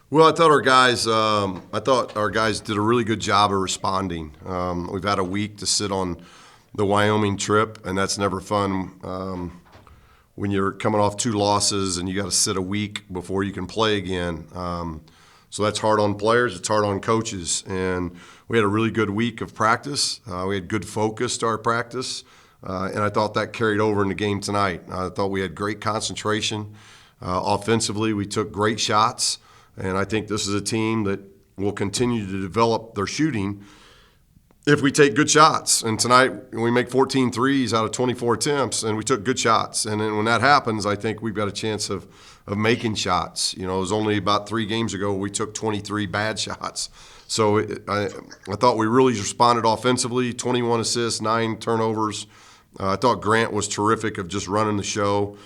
Well, I thought our guys did a really good job of responding. We've had a week to sit on the Wyoming trip, and that's never fun when you're coming off two losses and you got to sit a week before you can play again. So that's hard on players. It's hard on coaches. And we had a really good week of practice. We had good focus to our practice, and I thought that carried over in the game tonight. I thought we had great concentration. Offensively, we took great shots. And I think this is a team that will continue to develop their shooting if we take good shots. And tonight, we make 14 threes out of 24 attempts, and we took good shots. And then when that happens, I think we've got a chance of making shots. You know, it was only about 3 games ago we took 23 bad shots. So I thought we really responded offensively, 21 assists, 9 turnovers. I thought Grant was terrific of just running the show.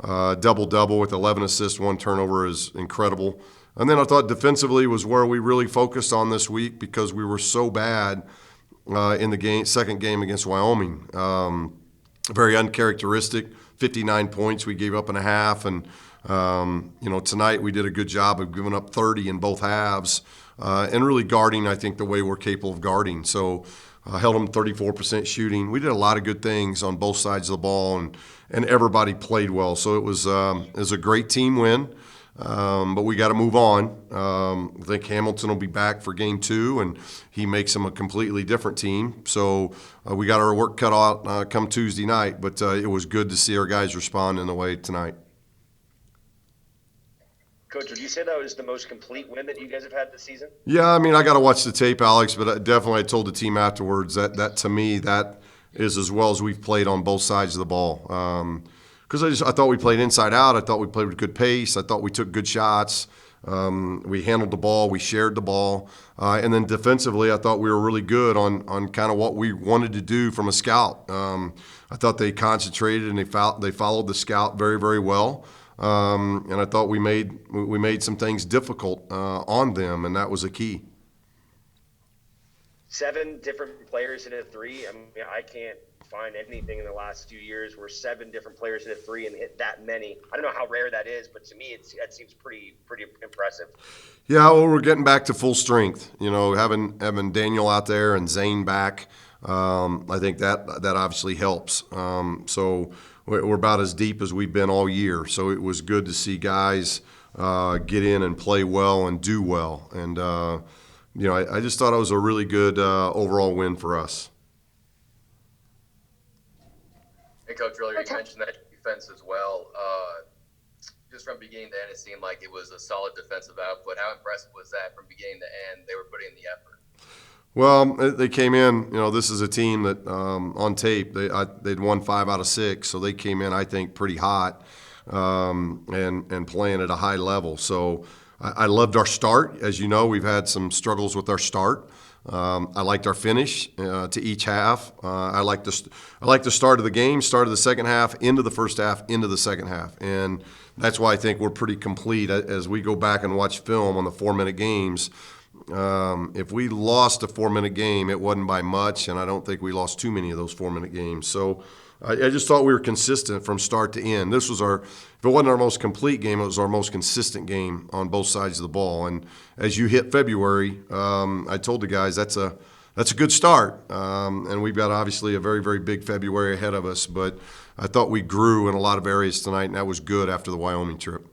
Double-double with 11 assists, 1 turnover is incredible. And then I thought defensively was where we really focused on this week because we were so bad in the second game against Wyoming. Very uncharacteristic, 59 points we gave up in a half. And, tonight we did a good job of giving up 30 in both halves and really guarding, I think, the way we're capable of guarding. So held them 34% shooting. We did a lot of good things on both sides of the ball, and everybody played well. So it was a great team win. But we got to move on. I think Hamilton will be back for game 2, and he makes them a completely different team. So we got our work cut out come Tuesday night, but it was good to see our guys respond in the way tonight. Coach, would you say that was the most complete win that you guys have had this season? Yeah, I mean, I got to watch the tape, Alex, but I told the team afterwards that to me, that is as well as we've played on both sides of the ball. Because I thought we played inside out. I thought we played with good pace. I thought we took good shots. We handled the ball. We shared the ball. And then defensively, I thought we were really good on kind of what we wanted to do from a scout. I thought they concentrated and they followed the scout very, very well. And I thought we made some things difficult on them, and that was a key. 7 different players hit a 3. I mean, I can't find anything in the last few years where 7 different players hit a 3 and hit that many. I don't know how rare that is, but to me, that seems pretty impressive. Yeah, well, we're getting back to full strength. You know, having Daniel out there and Zane back, I think that obviously helps. So we're about as deep as we've been all year. So it was good to see guys get in and play well and do well. And I just thought it was a really good overall win for us. Hey, Coach, earlier you mentioned that defense as well. Just from beginning to end, it seemed like it was a solid defensive output. How impressive was that from beginning to end? They were putting in the effort. Well, they came in. You know, this is a team that on tape they'd won 5 out of 6, so they came in, I think, pretty hot and playing at a high level. So I loved our start. As you know, we've had some struggles with our start. I liked our finish to each half. I liked the start of the game, start of the second half, into the first half, into the second half. And that's why I think we're pretty complete as we go back and watch film on the 4-minute games. If we lost a 4-minute game, it wasn't by much, and I don't think we lost too many of those 4-minute games. So I just thought we were consistent from start to end. This was if it wasn't our most complete game, it was our most consistent game on both sides of the ball. And as you hit February, I told the guys that's a good start. And we've got obviously a very, very big February ahead of us. But I thought we grew in a lot of areas tonight, and that was good after the Wyoming trip.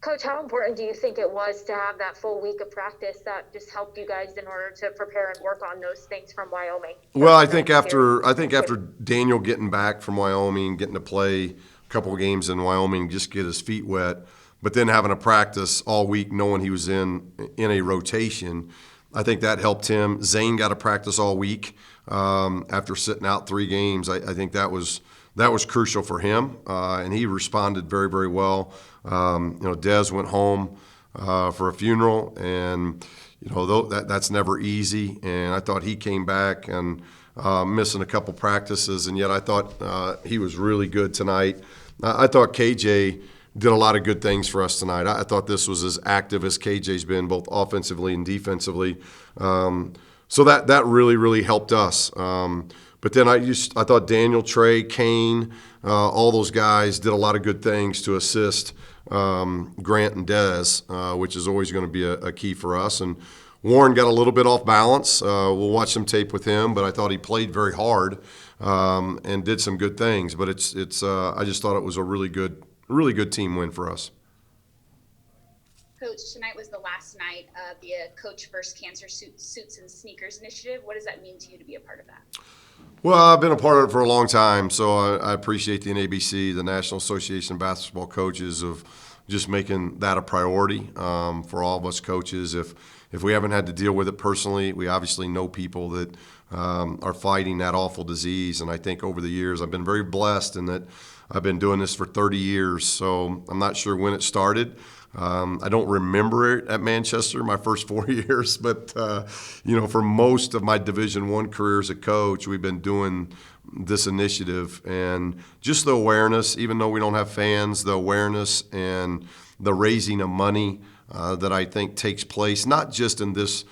Coach, how important do you think it was to have that full week of practice that just helped you guys in order to prepare and work on those things from Wyoming? Well, I think after Daniel getting back from Wyoming, getting to play a couple of games in Wyoming, just get his feet wet, but then having a practice all week, knowing he was in a rotation, I think that helped him. Zane got a practice all week after sitting out 3 games. I think that was crucial for him, and he responded very, very well. Dez went home for a funeral, and that's never easy. And I thought he came back and missing a couple practices, and yet I thought he was really good tonight. I thought KJ did a lot of good things for us tonight. I thought this was as active as KJ's been, both offensively and defensively. So that really, really helped us. But then I thought Daniel, Trey, Kane, all those guys did a lot of good things to assist Grant and Dez, which is always going to be a key for us. And Warren got a little bit off balance. We'll watch some tape with him, but I thought he played very hard and did some good things. But I just thought it was a really good team win for us. Coach, tonight was the last night of the Coach vs. Cancer Suits and Sneakers initiative. What does that mean to you to be a part of that? Well, I've been a part of it for a long time, so I appreciate the NABC, the National Association of Basketball Coaches, of just making that a priority for all of us coaches. If we haven't had to deal with it personally, we obviously know people that are fighting that awful disease. And I think over the years, I've been very blessed in that I've been doing this for 30 years, so I'm not sure when it started. I don't remember it at Manchester my first 4 years, but for most of my Division I career as a coach, we've been doing this initiative, and just the awareness, even though we don't have fans, the awareness and the raising of money that I think takes place, not just in this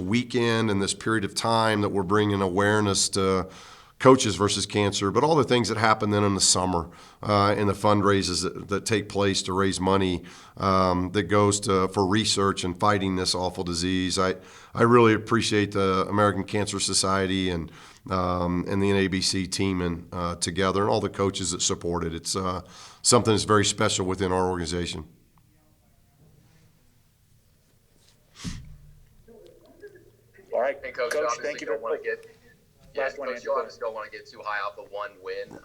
weekend and this period of time that we're bringing awareness to Coaches versus Cancer, but all the things that happen then in the summer and the fundraisers that take place to raise money that goes for research and fighting this awful disease. I really appreciate the American Cancer Society and the NABC teaming together, and all the coaches that support it. It's something that's very special within our organization. All right, And Coach, Coach, obviously thank you don't want to very get. Last Yeah, one, Coach, Andrew. you obviously don't want to get too high off of one win,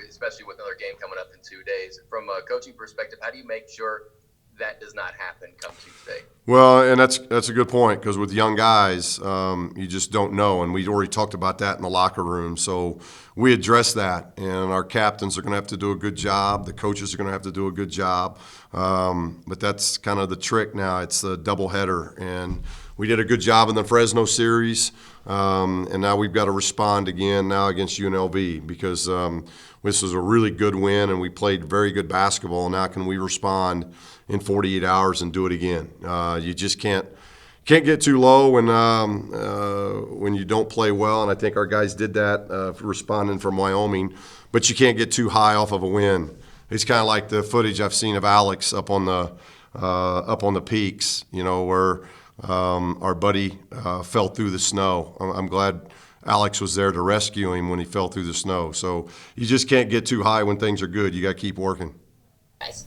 especially with another game coming up in 2 days. From a coaching perspective, how do you make sure that does not happen come Tuesday? Well, and that's a good point, because with young guys, you just don't know, and we already talked about that in the locker room. So we address that, and our captains are going to have to do a good job. The coaches are going to have to do a good job. But that's kind of the trick now. It's a doubleheader, and we did a good job in the Fresno series, and now we've got to respond again now against UNLV, because this was a really good win, and we played very good basketball. Now can we respond in 48 hours and do it again? You just can't get too low when you don't play well, and I think our guys did that responding from Wyoming. But you can't get too high off of a win. It's kind of like the footage I've seen of Alex up on the peaks, where our buddy fell through the snow. I'm glad Alex was there to rescue him when he fell through the snow. So you just can't get too high when things are good. You got to keep working. Guys.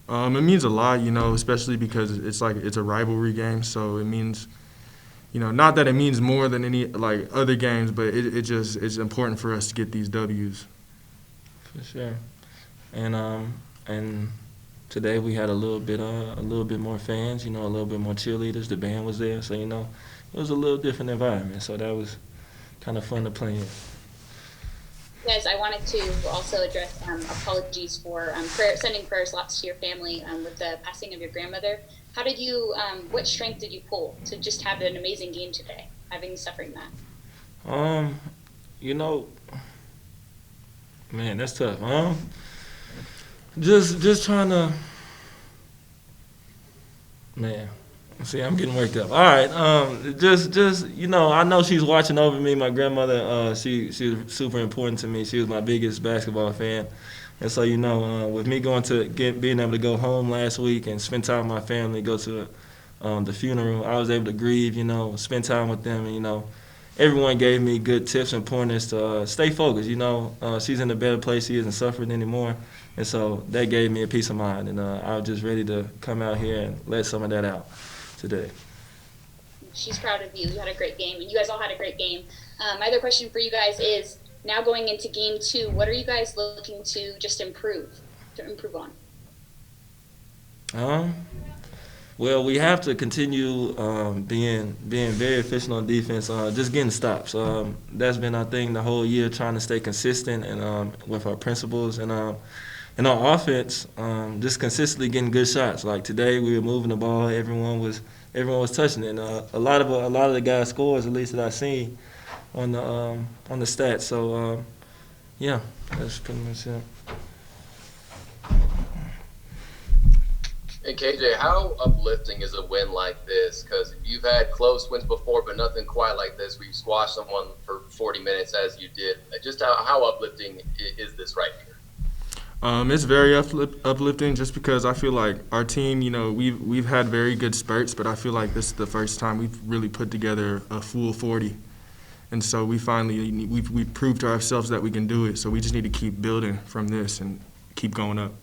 It means a lot, especially because it's a rivalry game. So it means, not that it means more than any other games, but it's important for us to get these W's. For sure, and today we had a little bit more fans, a little bit more cheerleaders. The band was there, so it was a little different environment. So that was kind of fun to play in. Guys, I wanted to also address apologies for sending prayers lots to your family with the passing of your grandmother. How did you, what strength did you pull to just have an amazing game today, suffering that? Man, that's tough. Just trying to, man. See, I'm getting worked up. All right, I know she's watching over me. My grandmother, she was super important to me. She was my biggest basketball fan, and so with me being able to go home last week and spend time with my family, go to the funeral, I was able to grieve. Spend time with them, and everyone gave me good tips and pointers to stay focused. She's in a better place. She isn't suffering anymore, and so that gave me a peace of mind. And I was just ready to come out here and let some of that out today. She's proud of you. You had a great game, and you guys all had a great game. My other question for you guys is, now going into game 2, what are you guys looking to just improve on? Well, we have to continue being very efficient on defense, just getting stops. That's been our thing the whole year, trying to stay consistent and with our principles. And on offense, just consistently getting good shots. Like today, we were moving the ball. Everyone was touching it. And a lot of the guys' scores, at least that I've seen on the stats. So yeah, that's pretty much it. And KJ, how uplifting is a win like this? Because you've had close wins before, but nothing quite like this, where you squashed someone for 40 minutes as you did. Just how uplifting is this right here? It's very uplifting just because I feel like our team, you know, we've had very good spurts, but I feel like this is the first time we've really put together a full 40. And so we've proved to ourselves that we can do it. So we just need to keep building from this and keep going up.